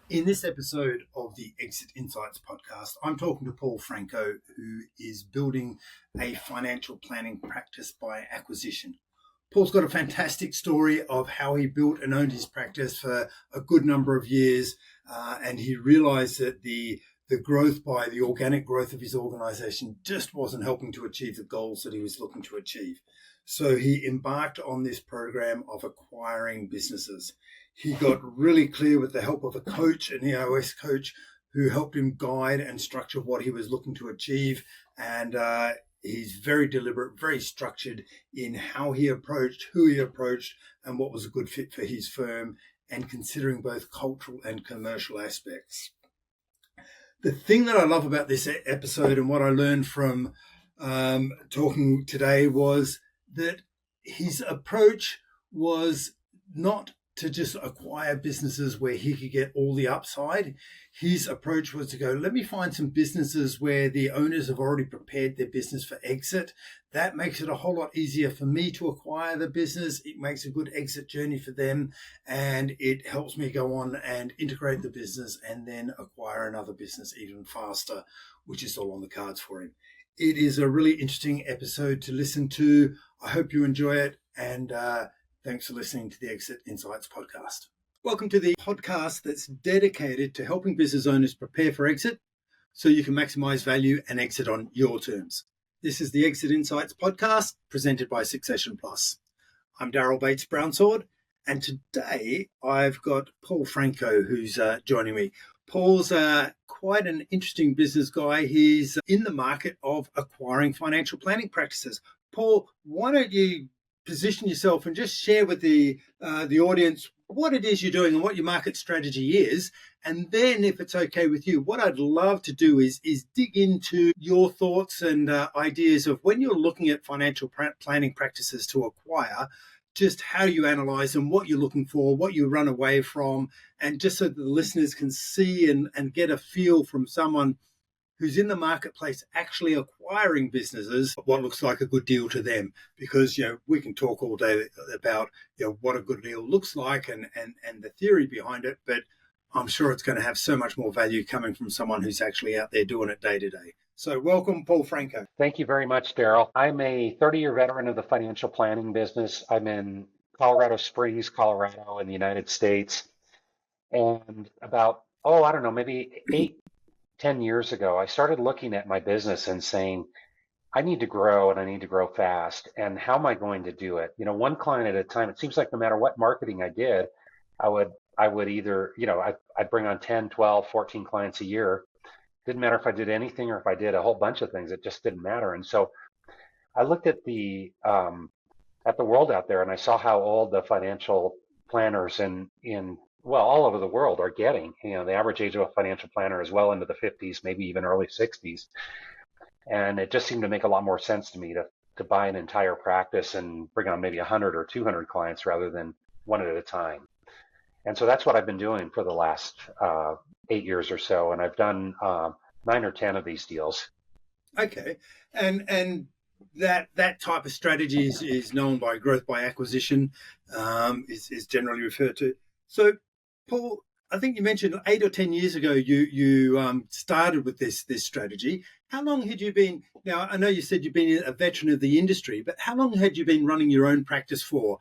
In this episode of the Exit Insights podcast, I'm talking to Paul Franco, who is building a financial planning practice by acquisition. Paul's got a fantastic story of how he built and owned his practice for a good number of years, and he realized that the growth by the organic growth of his organization just wasn't helping to achieve the goals that he was looking to achieve. So he embarked on this program of acquiring businesses. He got really clear with the help of a coach, an EOS coach, who helped him guide and structure what he was looking to achieve. And he's very deliberate, very structured in how he approached, who he approached, and what was a good fit for his firm, and considering both cultural and commercial aspects. The thing that I love about this episode and what I learned from talking today was that his approach was not to just acquire businesses where he could get all the upside. His approach was to go, let me find some businesses where the owners have already prepared their business for exit. That makes it a whole lot easier for me to acquire the business. It makes a good exit journey for them, and it helps me go on and integrate the business and then acquire another business even faster, which is all on the cards for him. It is a really interesting episode to listen to. I hope you enjoy it, and thanks for listening to the Exit Insights podcast. Welcome to the podcast that's dedicated to helping business owners prepare for exit so you can maximize value and exit on your terms. This is the Exit Insights podcast presented by Succession Plus. I'm Daryl Bates Brownsword, and today I've got Paul Franco who's joining me. Paul's quite an interesting business guy. He's in the market of acquiring financial planning practices. Paul, why don't you position yourself and just share with the audience what it is you're doing and what your market strategy is. And then, if it's okay with you, what I'd love to do is dig into your thoughts and ideas of when you're looking at financial planning practices to acquire, just how you analyze them, what you're looking for, what you run away from, and just so that the listeners can see and get a feel from someone who's in the marketplace actually acquiring businesses, what looks like a good deal to them. Because, we can talk all day about, what a good deal looks like and the theory behind it, but I'm sure it's going to have so much more value coming from someone who's actually out there doing it day to day. So welcome, Paul Franco. Thank you very much, Daryl. I'm a 30-year veteran of the financial planning business. I'm in Colorado Springs, Colorado in the United States. And about, maybe 10 years ago, I started looking at my business and saying, I need to grow and I need to grow fast. And how am I going to do it? One client at a time. It seems like no matter what marketing I did, I would either, I'd bring on 10, 12, 14 clients a year. Didn't matter if I did anything or if I did a whole bunch of things. It just didn't matter. And so I looked at the world out there and I saw how all the financial planners all over the world are getting. The average age of a financial planner is well into the 50s, maybe even early 60s. And it just seemed to make a lot more sense to me to buy an entire practice and bring on maybe 100 or 200 clients rather than one at a time. And so that's what I've been doing for the last 8 years or so. And I've done 9 or 10 of these deals. Okay. And that type of strategy is known by growth by acquisition, is generally referred to. So, Paul, I think you mentioned 8 or 10 years ago you started with this strategy. How long had you been? Now, I know you said you've been a veteran of the industry, but how long had you been running your own practice for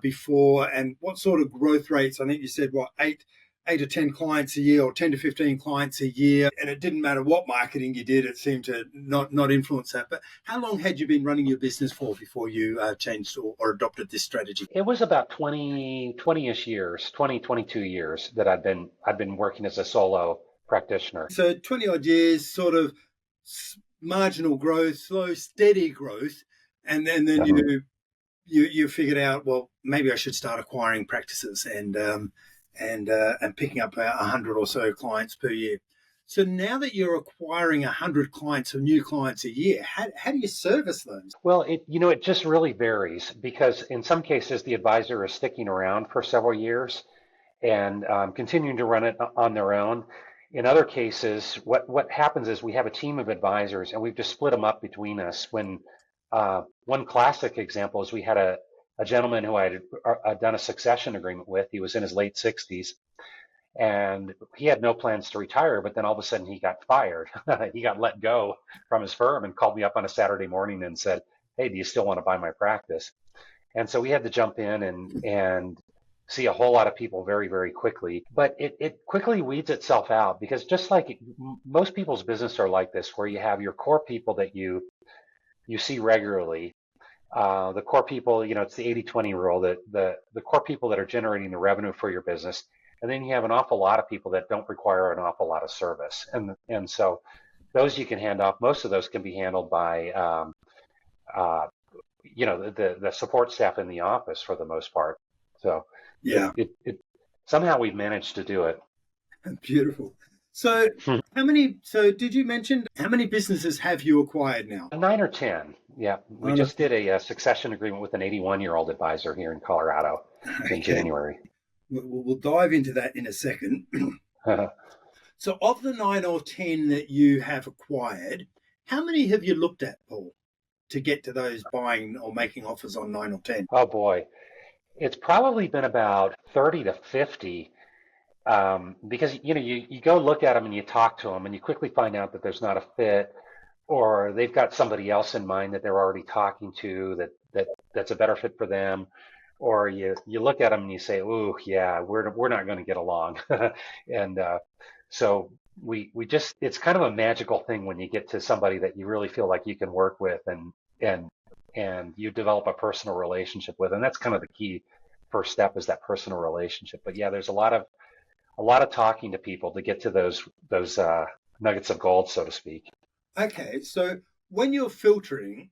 before? And what sort of growth rates? I think you said eight or 10 clients a year, or 10 to 15 clients a year, and it didn't matter what marketing you did; it seemed to not influence that. But how long had you been running your business for before you changed or adopted this strategy? It was about 20-ish years, 22 years that I've been working as a solo practitioner. So 20 odd years, sort of marginal growth, slow, steady growth, and then you figured out, well, maybe I should start acquiring practices and picking up 100 or so clients per year. So now that you're acquiring 100 clients or new clients a year, how do you service those? Well, it just really varies, because in some cases the advisor is sticking around for several years and continuing to run it on their own. In other cases, what happens is we have a team of advisors and we've just split them up between us. When one classic example is we had a gentleman who I had done a succession agreement with. He was in his late 60s. and he had no plans to retire, but then all of a sudden he got fired. He got let go from his firm and called me up on a Saturday morning and said, "Hey, do you still want to buy my practice?" And so we had to jump in and see a whole lot of people very, very quickly. But it quickly weeds itself out because just like most people's business are like this, where you have your core people that you see regularly. The core people, it's the 80-20 rule, that the core people that are generating the revenue for your business. And then you have an awful lot of people that don't require an awful lot of service. And so those you can hand off. Most of those can be handled by, the support staff in the office for the most part. So Yeah, it somehow we've managed to do it. beautiful. So, so did you mention how many businesses have you acquired now? 9 or 10. Yeah. We Nine or just did a succession agreement with an 81-year-old advisor here in Colorado in Okay, January. we'll dive into that in a second. So, of the 9 or 10 that you have acquired, how many have you looked at, Paul, to get to those buying or making offers on 9 or 10? Oh boy. It's probably been about 30 to 50, because you go look at them and you talk to them and you quickly find out that there's not a fit, or they've got somebody else in mind that they're already talking to that's a better fit for them, or you look at them and you say, "Ooh, yeah, we're not going to get along," and so we just it's kind of a magical thing when you get to somebody that you really feel like you can work with and and you develop a personal relationship with, and that's kind of the key first step, is that personal relationship. But yeah, there's a lot of talking to people to get to those nuggets of gold, so to speak. Okay, so when you're filtering,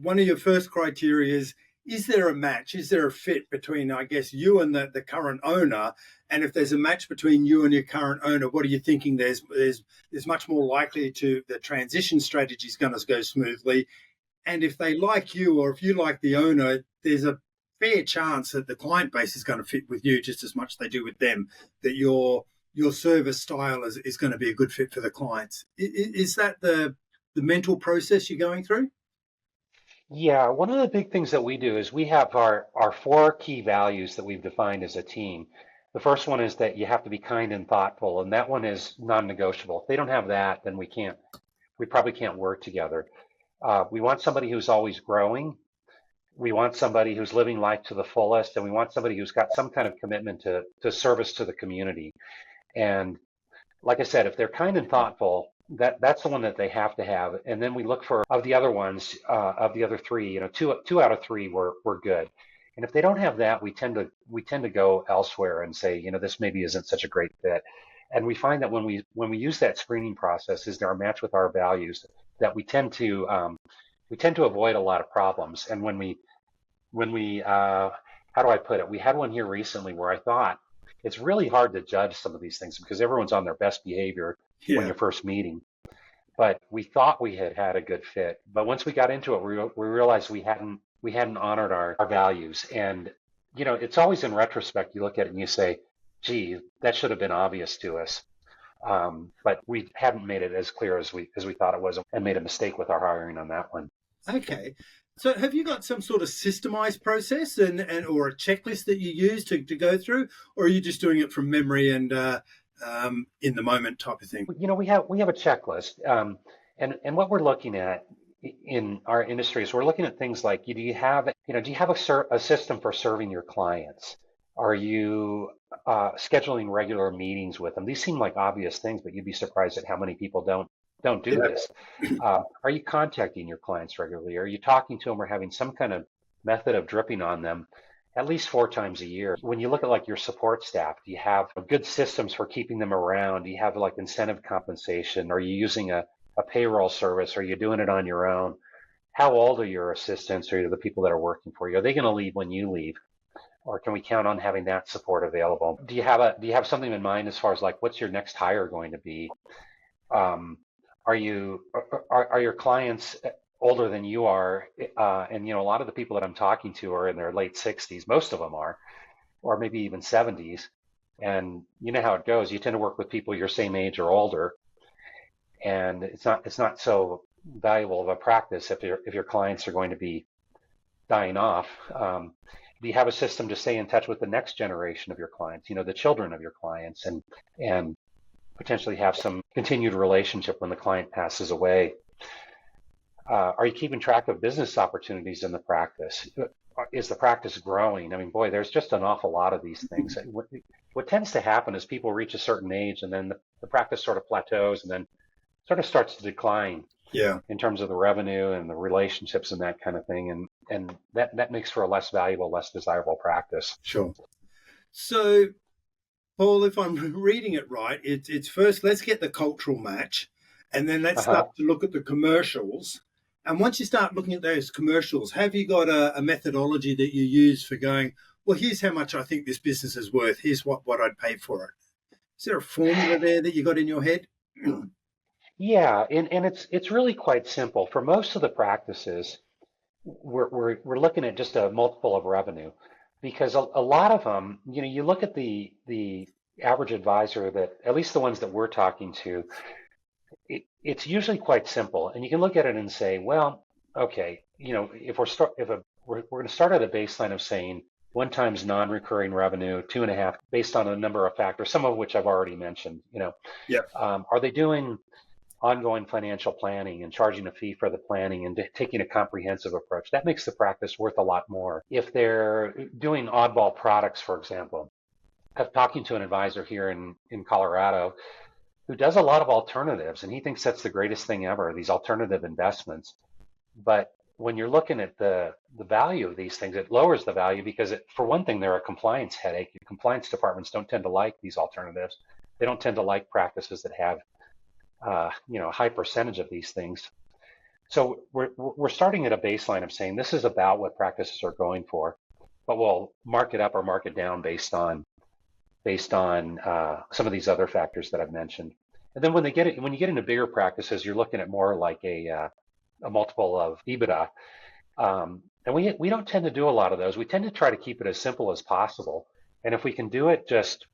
one of your first criteria is there a match? Is there a fit between, I guess, you and the current owner? And if there's a match between you and your current owner, what are you thinking? There's much more likely to the transition strategy is going to go smoothly. And if they like you, or if you like the owner, there's a fair chance that the client base is going to fit with you just as much as they do with them. That your service style is going to be a good fit for the clients. Is that the mental process you're going through? Yeah, one of the big things that we do is we have our four key values that we've defined as a team. The first one is that you have to be kind and thoughtful, and that one is non-negotiable. If they don't have that, then we probably can't work together. We want somebody who's always growing. We want somebody who's living life to the fullest, and we want somebody who's got some kind of commitment to service to the community. And like I said, if they're kind and thoughtful, that's the one that they have to have. And then we look for of the other ones, of the other three, two out of three were good. And if they don't have that, we tend to go elsewhere and say, this maybe isn't such a great fit. And we find that when we use that screening process, is there a match with our values, that we tend to avoid a lot of problems. And when we how do I put it? We had one here recently where I thought it's really hard to judge some of these things because everyone's on their best behavior when Yeah. you're first meeting. But we thought we had a good fit. But once we got into it, we realized we hadn't honored our values. And it's always in retrospect you look at it and you say, "Gee, that should have been obvious to us." But we hadn't made it as clear as we thought it was, and made a mistake with our hiring on that one. Okay. So have you got some sort of systemized process and or a checklist that you use to go through, or are you just doing it from memory and in the moment type of thing? We have a checklist, and what we're looking at in our industry is we're looking at things like, do you have a system for serving your clients? Are you scheduling regular meetings with them? These seem like obvious things, but you'd be surprised at how many people don't do Yeah. this. Are you contacting your clients regularly? Are you talking to them or having some kind of method of dripping on them at least 4 times a year? When you look at like your support staff, do you have good systems for keeping them around? Do you have like incentive compensation? Are you using a payroll service? Are you doing it on your own? How old are your assistants or the people that are working for you? Are they going to leave when you leave? Or can we count on having that support available? Do you have something in mind as far as like what's your next hire going to be? Um, are your clients older than you are? And a lot of the people that I'm talking to are in their late 60s. Most of them are, or maybe even 70s. And you know how it goes. You tend to work with people your same age or older, and it's not so valuable of a practice if your clients are going to be dying off. Do you have a system to stay in touch with the next generation of your clients, the children of your clients, and potentially have some continued relationship when the client passes away? Are you keeping track of business opportunities in the practice? Is the practice growing? I mean, boy, there's just an awful lot of these things. What tends to happen is people reach a certain age and then the practice sort of plateaus and then sort of starts to decline Yeah, in terms of the revenue and the relationships and that kind of thing. And that makes for a less valuable, less desirable practice. sure. So, Paul, if I'm reading it right, it's first let's get the cultural match, and then let's Uh-huh. start to look at the commercials. And once you start looking at those commercials, have you got a methodology that you use for going, well, here's how much I think this business is worth. Here's what I'd pay for it. Is there a formula there that you got in your head? Yeah, and it's really quite simple. For most of the practices, we're looking at just a multiple of revenue because a lot of them, you look at the average advisor that at least the ones that we're talking to, it's usually quite simple, and you can look at it and say, well, okay, if we're going to start at a baseline of saying one times non-recurring revenue, two and a half, based on a number of factors, some of which I've already mentioned. Yeah. Are they doing ongoing financial planning and charging a fee for the planning and taking a comprehensive approach? That makes the practice worth a lot more. If they're doing oddball products, for example, I'm talking to an advisor here in Colorado who does a lot of alternatives, and he thinks that's the greatest thing ever, these alternative investments. But when you're looking at the value of these things, it lowers the value because, for one thing, they're a compliance headache. Compliance departments don't tend to like these alternatives. They don't tend to like practices that have a high percentage of these things. So we're starting at a baseline of saying this is about what practices are going for, but we'll mark it up or mark it down based on some of these other factors that I've mentioned. And then when you get into bigger practices, you're looking at more like a multiple of EBITDA. And we don't tend to do a lot of those. We tend to try to keep it as simple as possible. And if we can do it just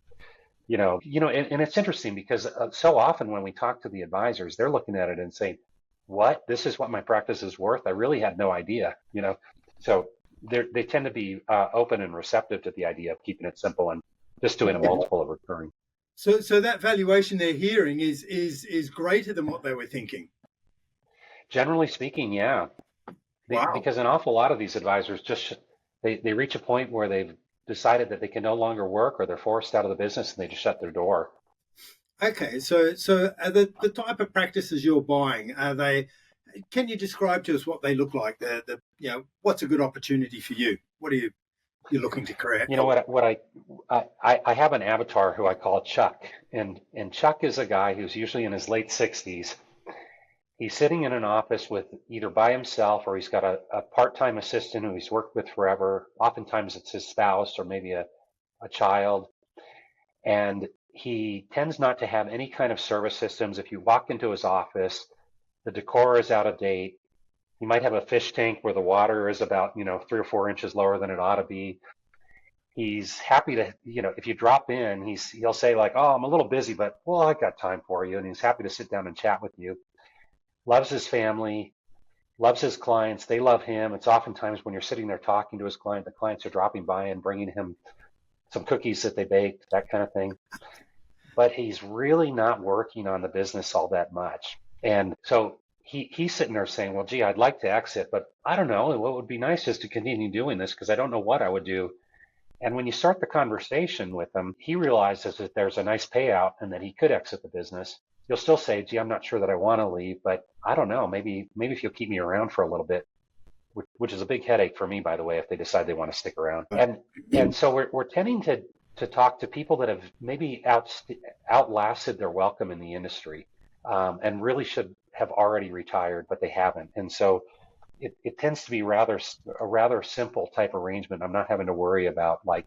and it's interesting because so often when we talk to the advisors, they're looking at it and saying, "What? This is what my practice is worth? I really had no idea." So they tend to be open and receptive to the idea of keeping it simple and just doing a multiple of recurring. So that valuation they're hearing is greater than what they were thinking. Generally speaking, yeah, Wow. because an awful lot of these advisors just they reach a point where they've decided that they can no longer work or they're forced out of the business and they just shut their door. Okay, so are the type of practices you're buying, are they? Can you describe to us what they look like? What's a good opportunity for you? What are you looking to create? You know what I have an avatar who I call Chuck, and Chuck is a guy who's usually in his late 60s. He's sitting in an office with either by himself or he's got a part-time assistant who he's worked with forever. Oftentimes it's his spouse or maybe a child. And he tends not to have any kind of service systems. If you walk into his office, the decor is out of date. He might have a fish tank where the water is about, 3 or 4 inches lower than it ought to be. He's happy to, if you drop in, he'll say like, "Oh, I'm a little busy, but well, I've got time for you." And he's happy to sit down and chat with you. Loves his family, loves his clients. They love him. It's oftentimes when you're sitting there talking to his client, the clients are dropping by and bringing him some cookies that they baked, that kind of thing. But he's really not working on the business all that much. And so he's sitting there saying, "Well, gee, I'd like to exit, but I don't know. What would be nice is to continue doing this because I don't know what I would do." And when you start the conversation with him, he realizes that there's a nice payout and that he could exit the business. You'll still say, "Gee, I'm not sure that I want to leave, but I don't know. Maybe if you'll keep me around for a little bit," which is a big headache for me, by the way, if they decide they want to stick around. And so we're tending to talk to people that have maybe outlasted their welcome in the industry, and really should have already retired, but they haven't. And so it tends to be a rather simple type arrangement. I'm not having to worry about like,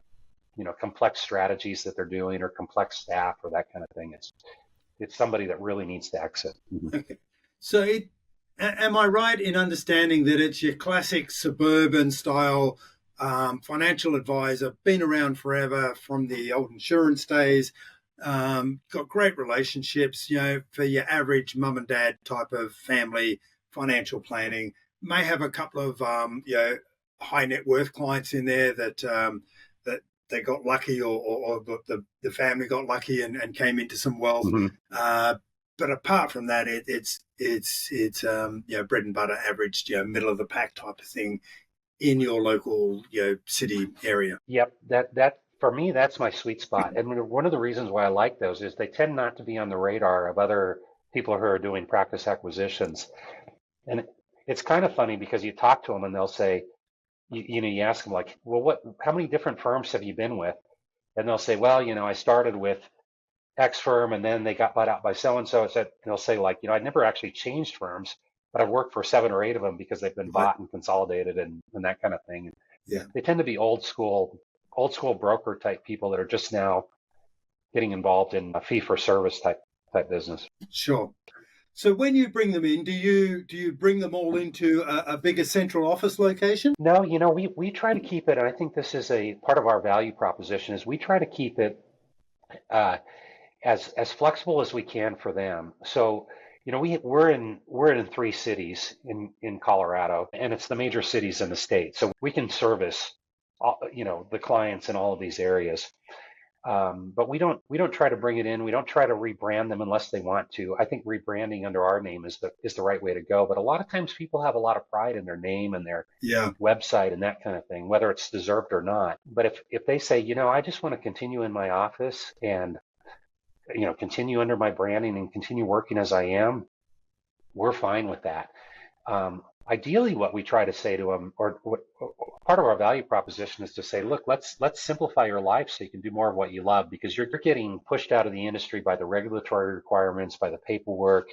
complex strategies that they're doing or complex staff or that kind of thing. It's somebody that really needs to exit. Mm-hmm. Okay. So am I right in understanding that it's your classic suburban style financial advisor, been around forever from the old insurance days, got great relationships, for your average mum and dad type of family financial planning, may have a couple of, high net worth clients in there that they got lucky, or the family got lucky and came into some wealth. Mhm. But apart from that, it's bread and butter, average, middle of the pack type of thing in your local city area. Yep, that for me, that's my sweet spot. And one of the reasons why I like those is they tend not to be on the radar of other people who are doing practice acquisitions. And it's kind of funny because you talk to them and they'll say, you ask them like, well, how many different firms have you been with? And they'll say, well, I started with X firm and then they got bought out by so and so. And they'll say like, I'd never actually changed firms, but I've worked for 7 or 8 of them because they've been Right. bought and consolidated and that kind of thing. Yeah. They tend to be old school broker type people that are just now getting involved in a fee for service type business. Sure. So when you bring them in, do you bring them all into a bigger central office location? No, we try to keep it, and I think this is a part of our value proposition, is we try to keep it as flexible as we can for them. So, we're in 3 cities in Colorado, and it's the major cities in the state. So we can service all, the clients in all of these areas. But we don't try to bring it in. We don't try to rebrand them unless they want to. I think rebranding under our name is the right way to go. But a lot of times people have a lot of pride in their name and their website and that kind of thing, whether it's deserved or not. But if they say, I just want to continue in my office and continue under my branding and continue working as I am, we're fine with that. Ideally, what we try to say to them, or part of our value proposition is to say, look, let's simplify your life so you can do more of what you love, because you're getting pushed out of the industry by the regulatory requirements, by the paperwork.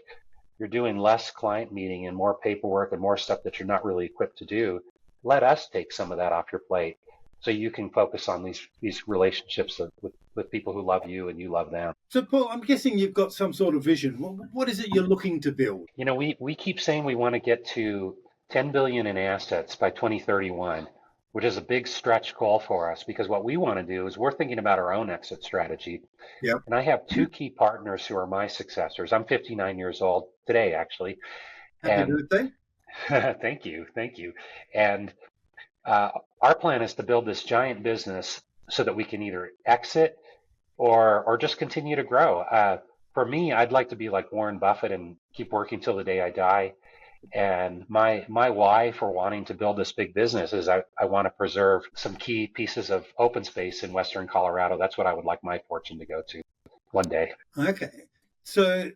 You're doing less client meeting and more paperwork and more stuff that you're not really equipped to do. Let us take some of that off your plate so you can focus on these relationships with people who love you and you love them. So, Paul, I'm guessing you've got some sort of vision. What is it you're looking to build? We keep saying we want to get to 10 billion in assets by 2031, which is a big stretch goal for us, because what we want to do is we're thinking about our own exit strategy. Yep. And I have 2 key partners who are my successors. I'm 59 years old today, actually. Happy birthday. Thank you. And our plan is to build this giant business so that we can either exit or just continue to grow. For me, I'd like to be like Warren Buffett and keep working till the day I die. And my why for wanting to build this big business is I want to preserve some key pieces of open space in Western Colorado. That's what I would like my fortune to go to one day. Okay. So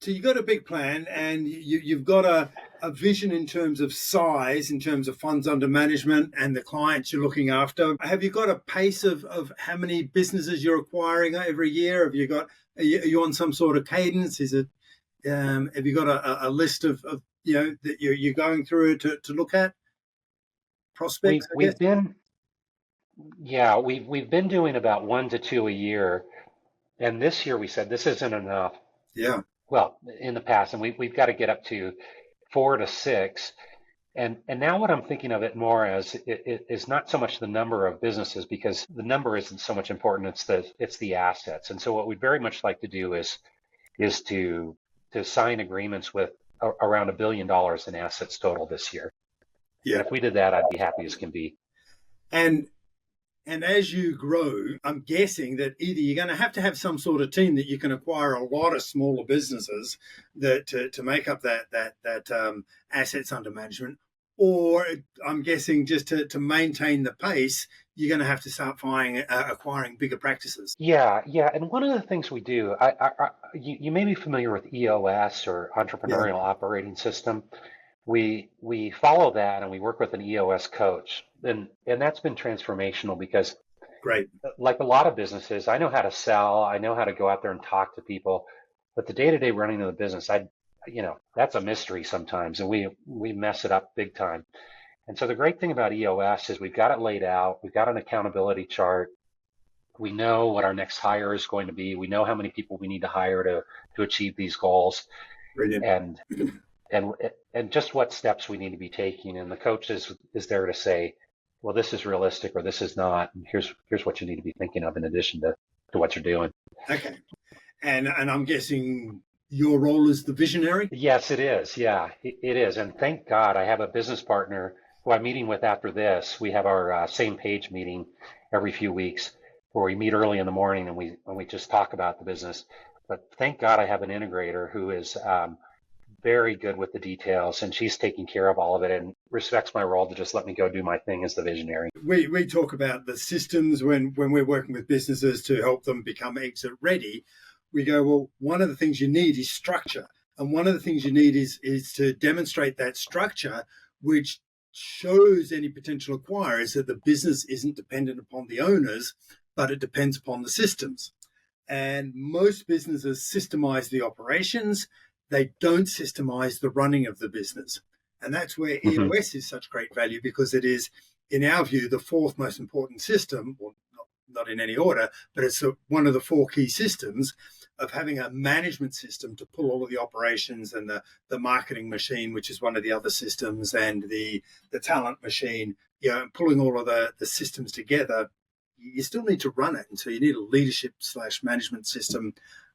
you've got a big plan, and you've got a vision in terms of size, in terms of funds under management and the clients you're looking after. Have you got a pace of how many businesses you're acquiring every year? Are you on some sort of cadence? Is it have you got a list of that you're going through to look at prospects? We've been doing about 1 to 2 a year, and this year we said this isn't enough. Yeah. Well, in the past, and we've got to get up to 4 to 6. And now what I'm thinking of it more as it is not so much the number of businesses, because the number isn't so much important. It's the assets. And so what we'd very much like to do is to sign agreements with around $1 billion in assets total this year. Yeah. And if we did that, I'd be happy as can be. And as you grow, I'm guessing that either you're going to have some sort of team that you can acquire a lot of smaller businesses that to make up that assets under management, or I'm guessing just to maintain the pace, you're going to have to start acquiring bigger practices. Yeah. And one of the things we do, you may be familiar with EOS, or Entrepreneurial Operating System. We follow that, and we work with an EOS coach, and that's been transformational, because Great. Like a lot of businesses, I know how to sell, I know how to go out there and talk to people, but the day-to-day running of the business, that's a mystery sometimes, and we mess it up big time. And so the great thing about EOS is we've got it laid out, we've got an accountability chart, we know what our next hire is going to be, we know how many people we need to hire to achieve these goals. Brilliant. And just what steps we need to be taking. And the coach is there to say, well, this is realistic or this is not. And here's what you need to be thinking of in addition to what you're doing. Okay. And I'm guessing your role is the visionary? Yes, it is. Yeah, it is. And thank God I have a business partner who I'm meeting with after this. We have our same page meeting every few weeks where we meet early in the morning and we just talk about the business. But thank God I have an integrator who is very good with the details, and she's taking care of all of it and respects my role to just let me go do my thing as the visionary. We talk about the systems when we're working with businesses to help them become exit ready. We go, well, one of the things you need is structure. And one of the things you need is to demonstrate that structure, which shows any potential acquirers that the business isn't dependent upon the owners, but it depends upon the systems. And most businesses systemize the operations. They don't systemize the running of the business. And that's where Mm-hmm. EOS is such great value, because it is, in our view, the fourth most important system, well, not in any order, but it's one of the four key systems of having a management system to pull all of the operations and the marketing machine, which is one of the other systems, and the talent machine, pulling all of the systems together. You still need to run it. And so you need a leadership / management system,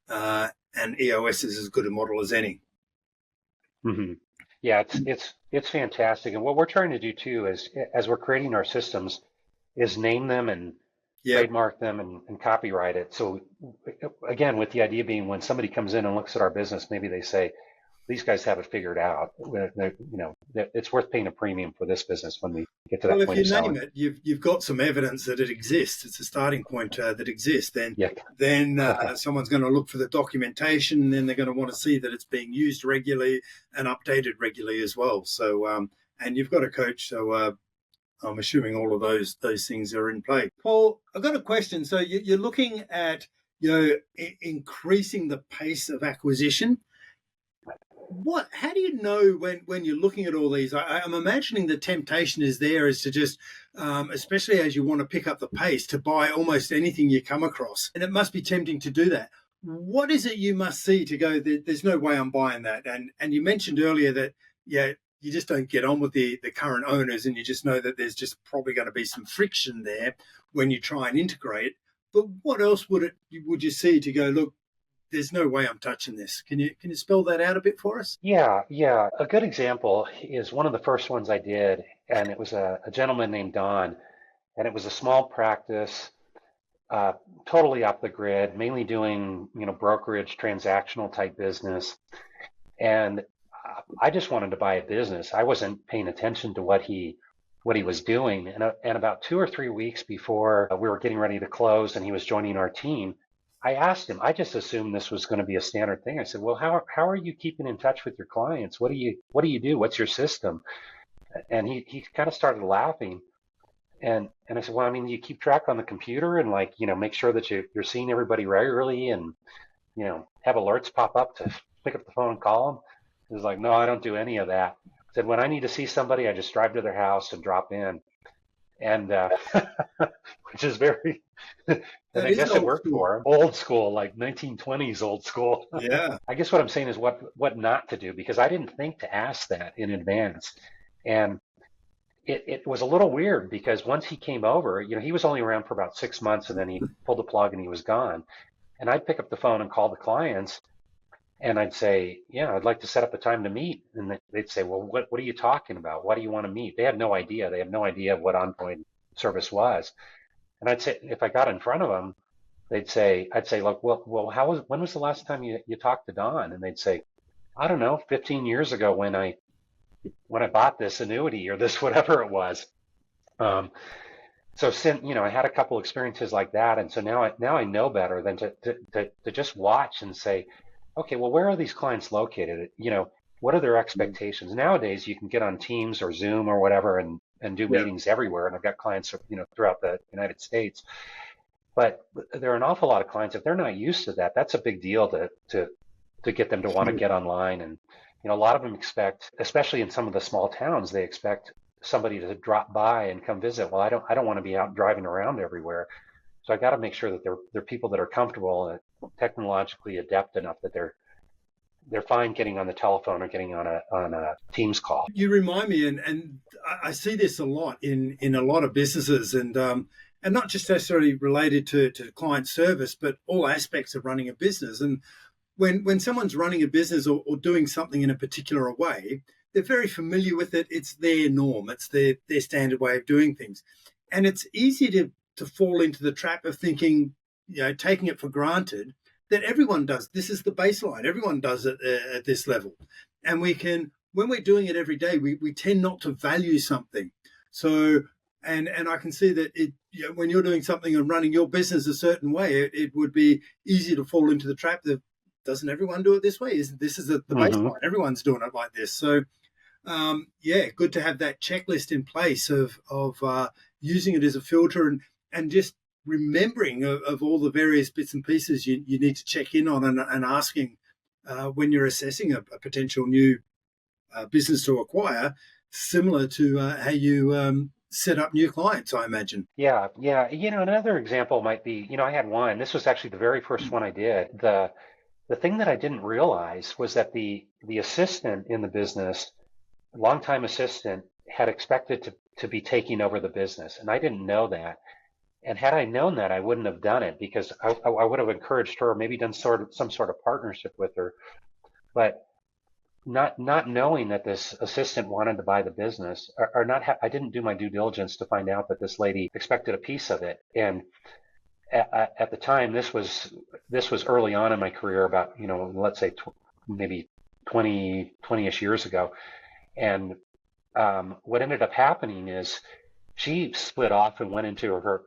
and EOS is as good a model as any. Mm-hmm. Yeah, it's fantastic. And what we're trying to do too is, as we're creating our systems, is name them and Yeah. trademark them and copyright it. So again, with the idea being when somebody comes in and looks at our business, maybe they say, these guys have it figured out. It's worth paying a premium for this business when we get to that Well, if point you of name selling. it, you've got some evidence that it exists. It's a starting point that exists. Yeah. Then someone's going to look for the documentation, and then they're going to want to see that it's being used regularly and updated regularly as well. So, and you've got a coach, so I'm assuming all of those things are in play. Paul, I've got a question. So you're looking at increasing the pace of acquisition. How do you know when you're looking at all these? I'm imagining the temptation is to just, especially as you want to pick up the pace, to buy almost anything you come across. And it must be tempting to do that. What is it you must see to go, there's no way I'm buying that? And you mentioned earlier that, you just don't get on with the current owners, and you just know that there's just probably going to be some friction there when you try and integrate. But what else would you see to go, look, there's no way I'm touching this? Can you spell that out a bit for us? Yeah. A good example is one of the first ones I did, and it was a gentleman named Don, and it was a small practice, uh, totally off the grid, mainly doing brokerage, transactional type business, and I just wanted to buy a business. I wasn't paying attention to what he was doing, and about 2 or 3 weeks before we were getting ready to close, and he was joining our team. I asked him, I just assumed this was going to be a standard thing. I said, well, how are you keeping in touch with your clients? What do you do? What's your system? And he kind of started laughing. And I said, well, I mean, you keep track on the computer and make sure that you're seeing everybody regularly and, have alerts pop up to pick up the phone and call them. He was like, no, I don't do any of that. I said, when I need to see somebody, I just drive to their house and drop in. And which is very, and That I is guess it old worked school. for him. Old school, like 1920s old school. Yeah. I guess what I'm saying is what not to do, because I didn't think to ask that in advance. And it was a little weird because once he came over, he was only around for about 6 months, and then he pulled the plug and he was gone. And I'd pick up the phone and call the clients, and I'd say, yeah, I'd like to set up a time to meet. And they'd say, well, what are you talking about? Why do you want to meet? They had no idea. They had no idea what ongoing service was. And I'd say, if I got in front of them, I'd say, look, well, when was the last time you talked to Don? And they'd say, I don't know, 15 years ago when I bought this annuity or this whatever it was. Um, so since I had a couple experiences like that, and so now I know better than to just watch and say, okay, well, where are these clients located? What are their expectations? Nowadays, you can get on Teams or Zoom or whatever and do Yeah. meetings everywhere. And I've got clients, throughout the United States. But there are an awful lot of clients, if they're not used to that, that's a big deal to get them to want to get online. And a lot of them expect, especially in some of the small towns, they expect somebody to drop by and come visit. Well, I don't want to be out driving around everywhere. So I got to make sure that they're people that are comfortable and technologically adept enough that they're fine getting on the telephone or getting on a Teams call. You remind me, and I see this a lot in a lot of businesses, and not just necessarily related to client service, but all aspects of running a business. And when someone's running a business or doing something in a particular way, they're very familiar with it. It's their norm. It's their standard way of doing things. And it's easy to fall into the trap of thinking, taking it for granted that everyone does. This is the baseline. Everyone does it at this level. And when we're doing it every day, we tend not to value something. So, and I can see that when you're doing something and running your business a certain way, it would be easy to fall into the trap that doesn't everyone do it this way? This is the baseline. Everyone's doing it like this. So, good to have that checklist in place of using it as a filter and just remembering of all the various bits and pieces you need to check in on and asking when you're assessing a potential new business to acquire, similar to how you set up new clients, I imagine. Yeah. Another example might be, I had one. This was actually the very first one I did. The thing that I didn't realize was that the assistant in the business, longtime assistant, had expected to be taking over the business, and I didn't know that. And had I known that, I wouldn't have done it, because I would have encouraged her, maybe done some sort of partnership with her. But not knowing that this assistant wanted to buy the business, or not, I didn't do my due diligence to find out that this lady expected a piece of it. And at the time, this was early on in my career, about, let's say maybe 20-ish years ago. And what ended up happening is she split off and went into her,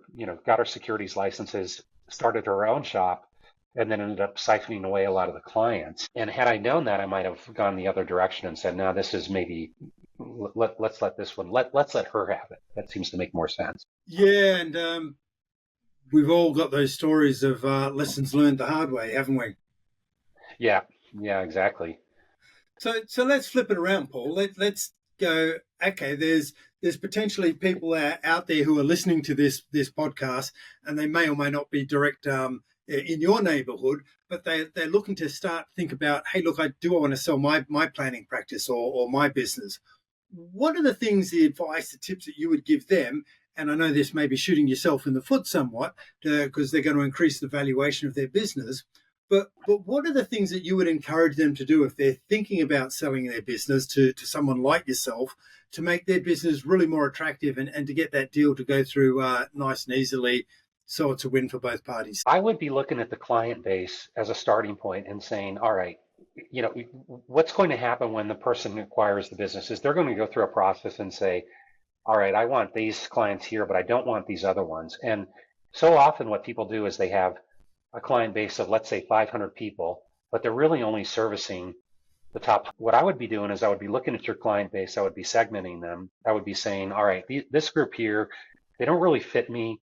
got her securities licenses, started her own shop, and then ended up siphoning away a lot of the clients. And had I known that, I might have gone the other direction and said, no, this is maybe, let's let this one, let's let her have it. That seems to make more sense. Yeah, and we've all got those stories of lessons learned the hard way, haven't we? Yeah, exactly. So let's flip it around, Paul. Let's go. Okay, there's potentially people out there who are listening to this podcast, and they may or may not be direct in your neighborhood, but they're looking to think about, hey, look, I want to sell my planning practice or my business. What are the things, the advice, the tips that you would give them? And I know this may be shooting yourself in the foot somewhat, because they're going to increase the valuation of their business. But what are the things that you would encourage them to do if they're thinking about selling their business to someone like yourself, to make their business really more attractive and to get that deal to go through nice and easily, so it's a win for both parties? I would be looking at the client base as a starting point and saying, all right, what's going to happen when the person acquires the business is they're going to go through a process and say, all right, I want these clients here, but I don't want these other ones. And so often what people do is they have a client base of, let's say, 500 people, but they're really only servicing the top. What I would be doing is I would be looking at your client base. I would be segmenting them. I would be saying, all right, this group here, they don't really fit me.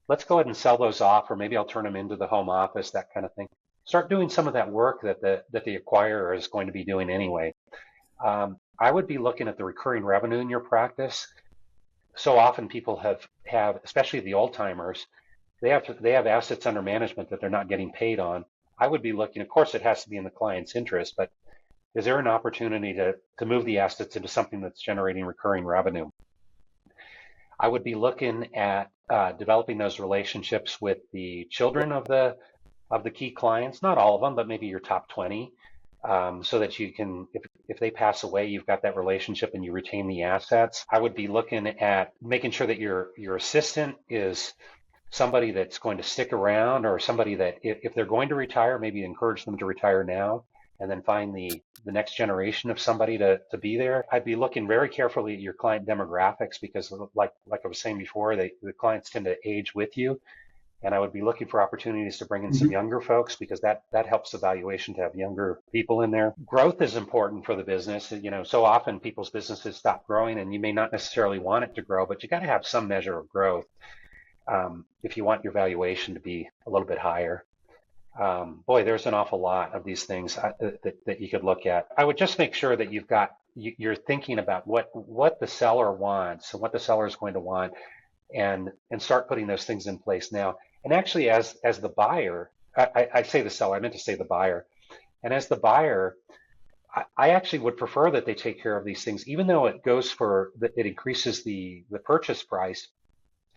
Let's go ahead and sell those off, or maybe I'll turn them into the home office, that kind of thing. Start doing some of that work that the acquirer is going to be doing anyway. I would be looking at the recurring revenue in your practice. So often people have, especially the old timers, they have assets under management that they're not getting paid on. I would be looking, of course, it has to be in the client's interest, but is there an opportunity to move the assets into something that's generating recurring revenue? I would be looking at developing those relationships with the children of the key clients, not all of them, but maybe your top 20, so that you can, if they pass away, you've got that relationship and you retain the assets. I would be looking at making sure that your assistant is somebody that's going to stick around, or somebody that if they're going to retire, maybe encourage them to retire now, and then find the next generation of somebody to be there. I'd be looking very carefully at your client demographics, because like I was saying before, the clients tend to age with you. And I would be looking for opportunities to bring in some younger folks, because that helps the valuation to have younger people in there. Growth is important for the business. So often people's businesses stop growing, and you may not necessarily want it to grow, but you got to have some measure of growth if you want your valuation to be a little bit higher. Boy, there's an awful lot of these things that you could look at. I would just make sure that you're thinking about what the seller wants and what the seller is going to want, and start putting those things in place now. And actually, as the buyer, I say the seller, I meant to say the buyer. And as the buyer, I actually would prefer that they take care of these things, even though it increases the purchase price.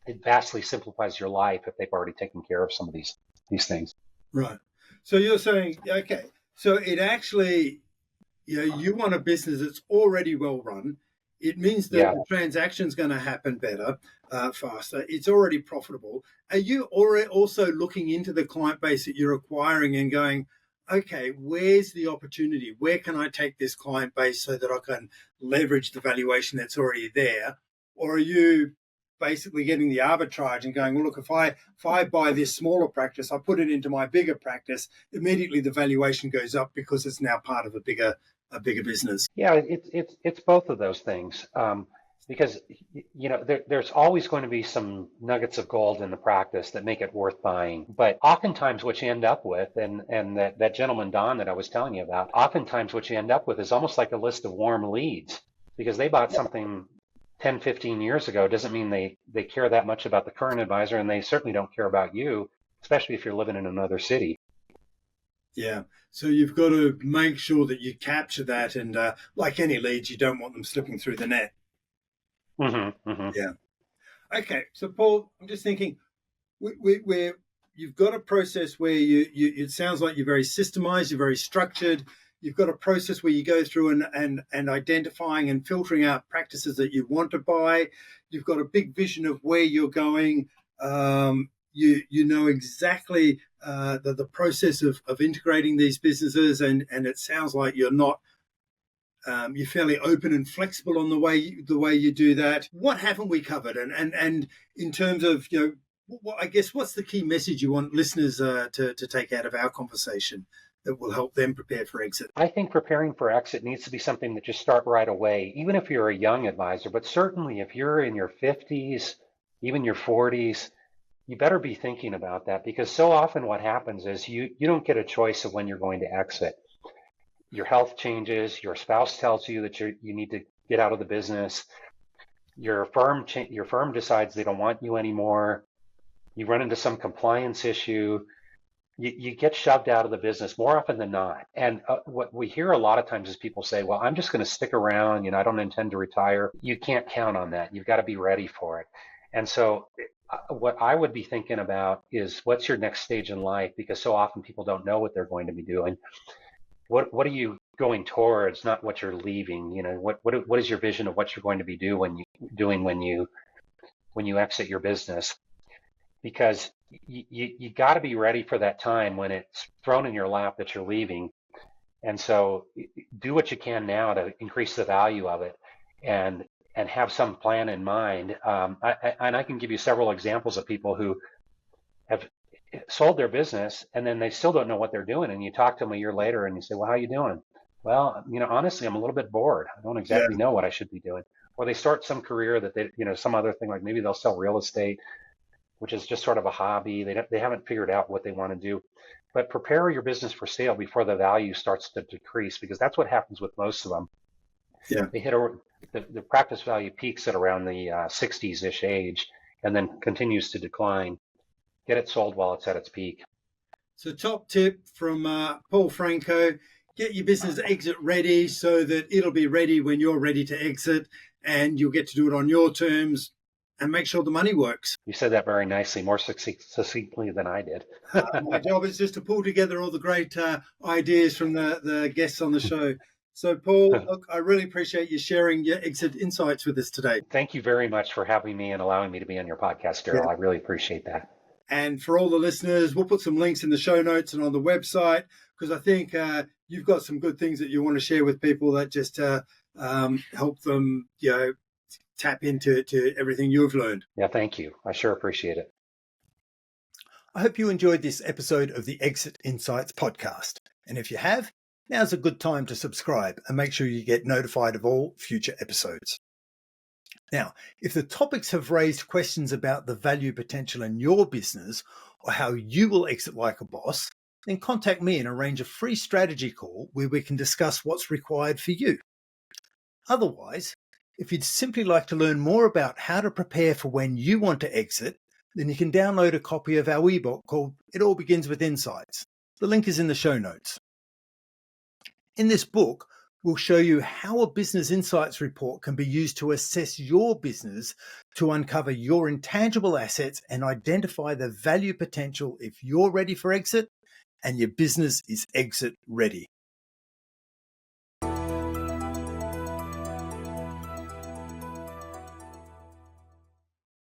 It vastly simplifies your life if they've already taken care of some of these things. Right. So you're saying, okay, so it actually You want a business that's already well run. It means that Yeah. the transaction's going to happen better, faster. It's already profitable. Are you already also looking into the client base that you're acquiring and going, okay, where's the opportunity? Where can I take this client base so that I can leverage the valuation that's already there? Or are you basically getting the arbitrage and going, well, look, if I buy this smaller practice, I put it into my bigger practice, immediately the valuation goes up because it's now part of a bigger business. Yeah, it's both of those things. Because there's always going to be some nuggets of gold in the practice that make it worth buying. But oftentimes what you end up with, and that gentleman Don that I was telling you about, oftentimes what you end up with is almost like a list of warm leads because they bought something 10, 15 years ago. Doesn't mean they care that much about the current advisor, and they certainly don't care about you, especially if you're living in another city. Yeah. So you've got to make sure that you capture that. And like any leads, you don't want them slipping through the net. Mm-hmm, mm-hmm. Yeah. Okay. So, Paul, I'm just thinking, where you've got a process where you it sounds like you're very systemized, you're very structured. You've got a process where you go through and identifying and filtering out practices that you want to buy. You've got a big vision of where you're going. You know exactly the process of integrating these businesses, and it sounds like you're not. You're fairly open and flexible on the way you do that. What haven't we covered? And in terms of I guess what's the key message you want listeners to take out of our conversation that will help them prepare for exit? I think preparing for exit needs to be something that you start right away, even if you're a young advisor, but certainly if you're in your 50s, even your 40s, you better be thinking about that because so often what happens is you don't get a choice of when you're going to exit. Your health changes, your spouse tells you that you need to get out of the business, your firm decides they don't want you anymore, you run into some compliance issue, you get shoved out of the business more often than not. And what we hear a lot of times is people say, well, I'm just going to stick around, I don't intend to retire. You can't count on that. You've got to be ready for it. And so what I would be thinking about is what's your next stage in life? Because so often people don't know what they're going to be doing. What are you going towards, not what you're leaving? What is your vision of what you're going to be doing when you exit your business? Because you got to be ready for that time when it's thrown in your lap that you're leaving. And so do what you can now to increase the value of it and have some plan in mind. And I can give you several examples of people who have sold their business and then they still don't know what they're doing. And you talk to them a year later and you say, well, how are you doing? Well, honestly, I'm a little bit bored. I don't exactly know what I should be doing. Or they start some career that they, some other thing, like maybe they'll sell real estate, which is just sort of a hobby. They haven't figured out what they want to do. But prepare your business for sale before the value starts to decrease, because that's what happens with most of them. Yeah. They hit the practice value peaks at around the 60s-ish age and then continues to decline. Get it sold while it's at its peak. So top tip from Paul Franco, get your business exit ready so that it'll be ready when you're ready to exit and you'll get to do it on your terms and make sure the money works. You said that very nicely, more succinctly than I did. My job is just to pull together all the great ideas from the guests on the show. So, Paul, look, I really appreciate you sharing your exit insights with us today. Thank you very much for having me and allowing me to be on your podcast, Daryl. Yeah. I really appreciate that. And for all the listeners, we'll put some links in the show notes and on the website, because I think you've got some good things that you want to share with people that just help them, tap into everything you've learned. Yeah, thank you. I sure appreciate it. I hope you enjoyed this episode of the Exit Insights podcast. And if you have, now's a good time to subscribe and make sure you get notified of all future episodes. Now, if the topics have raised questions about the value potential in your business or how you will exit like a boss, then contact me and arrange a free strategy call where we can discuss what's required for you. Otherwise, if you'd simply like to learn more about how to prepare for when you want to exit, then you can download a copy of our ebook called It All Begins with Insights. The link is in the show notes. In this book, we'll show you how a business insights report can be used to assess your business to uncover your intangible assets and identify the value potential if you're ready for exit and your business is exit ready.